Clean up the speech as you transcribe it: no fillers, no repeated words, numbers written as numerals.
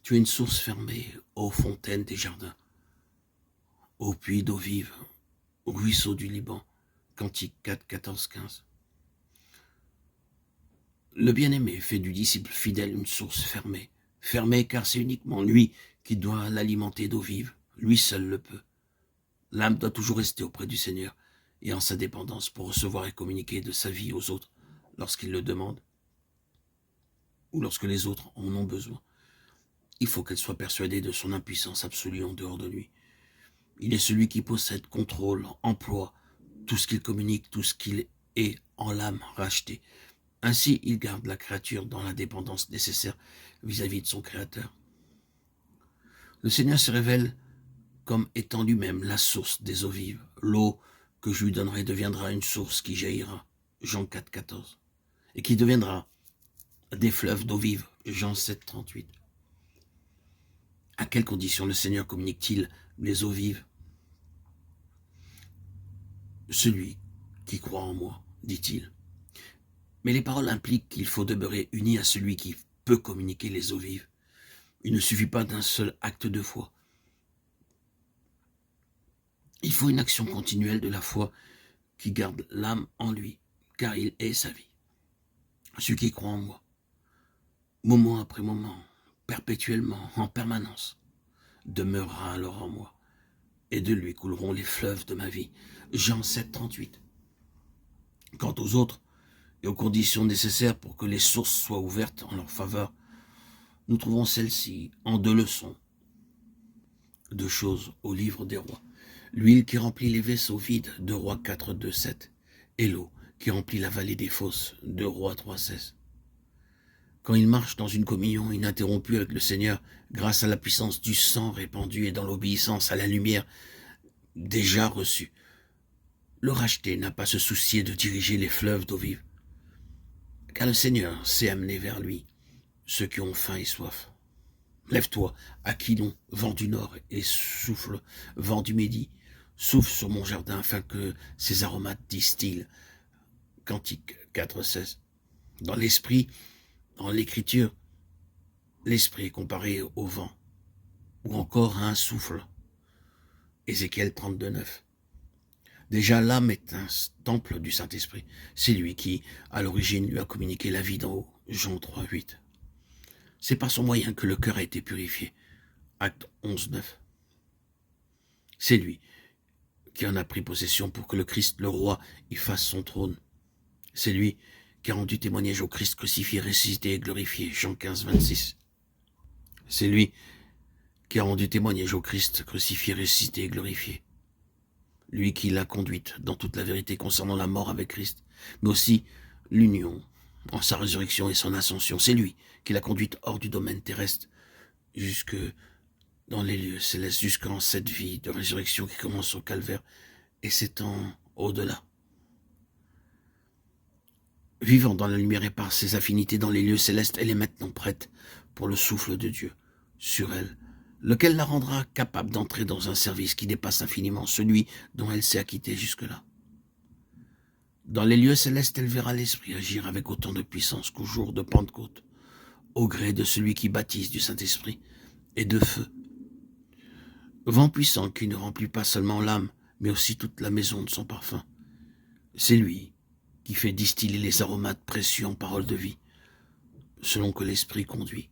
Tu es une source fermée, ô fontaine des jardins, ô puits d'eau vive, ô ruisseau du Liban. Cantique 4, 14, 15. Le bien-aimé fait du disciple fidèle une source fermée. Fermée car c'est uniquement lui qui doit l'alimenter d'eau vive. Lui seul le peut. L'âme doit toujours rester auprès du Seigneur et en sa dépendance pour recevoir et communiquer de sa vie aux autres lorsqu'ils le demandent ou lorsque les autres en ont besoin. Il faut qu'elle soit persuadée de son impuissance absolue en dehors de lui. Il est celui qui possède, contrôle, emploie tout ce qu'il communique, tout ce qu'il est en l'âme rachetée. Ainsi, il garde la créature dans la dépendance nécessaire vis-à-vis de son Créateur. Le Seigneur se révèle comme étant lui-même la source des eaux vives. L'eau que je lui donnerai deviendra une source qui jaillira. Jean 4, 14. Et qui deviendra des fleuves d'eau vive. Jean 7, 38. À quelles conditions le Seigneur communique-t-il les eaux vives? Celui qui croit en moi, dit-il. Mais les paroles impliquent qu'il faut demeurer uni à celui qui peut communiquer les eaux vives. Il ne suffit pas d'un seul acte de foi. Il faut une action continuelle de la foi qui garde l'âme en lui, car il est sa vie. Celui qui croit en moi, moment après moment, perpétuellement, en permanence, demeurera alors en moi, et de lui couleront les fleuves de ma vie. Jean 7, 38. Quant aux autres, et aux conditions nécessaires pour que les sources soient ouvertes en leur faveur, nous trouvons celles-ci en 2 leçons. 2 choses au livre des rois. L'huile qui remplit les vaisseaux vides, 2 Rois 4, 2, 7. Et l'eau qui remplit la vallée des fosses, 2 Rois 3, 16. Quand il marche dans une communion ininterrompue avec le Seigneur, grâce à la puissance du sang répandu et dans l'obéissance à la lumière déjà reçue, le racheté n'a pas à se soucier de diriger les fleuves d'eau vive, car le Seigneur sait amener vers lui ceux qui ont faim et soif. Lève-toi, Aquilon, vent du nord, et souffle, vent du midi, souffle sur mon jardin afin que ses aromates distillent. Cantique 4, 16. Dans l'esprit, dans l'écriture, l'esprit est comparé au vent, ou encore à un souffle. Ézéchiel 32, 9. Déjà, l'âme est un temple du Saint-Esprit. C'est lui qui, à l'origine, lui a communiqué la vie d'en haut. Jean 3, 8. C'est par son moyen que le cœur a été purifié. Acte 11, 9. C'est lui qui en a pris possession pour que le Christ, le roi, y fasse son trône. C'est lui qui a rendu témoignage au Christ crucifié, ressuscité et glorifié. Jean 15, 26. C'est lui qui a rendu témoignage au Christ crucifié, ressuscité et glorifié. Lui qui l'a conduite dans toute la vérité concernant la mort avec Christ, mais aussi l'union en sa résurrection et son ascension. C'est lui qui l'a conduite hors du domaine terrestre, jusque dans les lieux célestes, jusqu'en cette vie de résurrection qui commence au calvaire et s'étend au-delà. Vivant dans la lumière et par ses affinités dans les lieux célestes, elle est maintenant prête pour le souffle de Dieu sur elle, lequel la rendra capable d'entrer dans un service qui dépasse infiniment celui dont elle s'est acquittée jusque-là. Dans les lieux célestes, elle verra l'Esprit agir avec autant de puissance qu'au jour de Pentecôte, au gré de celui qui baptise du Saint-Esprit et de feu. Vent puissant qui ne remplit pas seulement l'âme, mais aussi toute la maison de son parfum. C'est lui qui fait distiller les aromates précieux en paroles de vie, selon que l'Esprit conduit.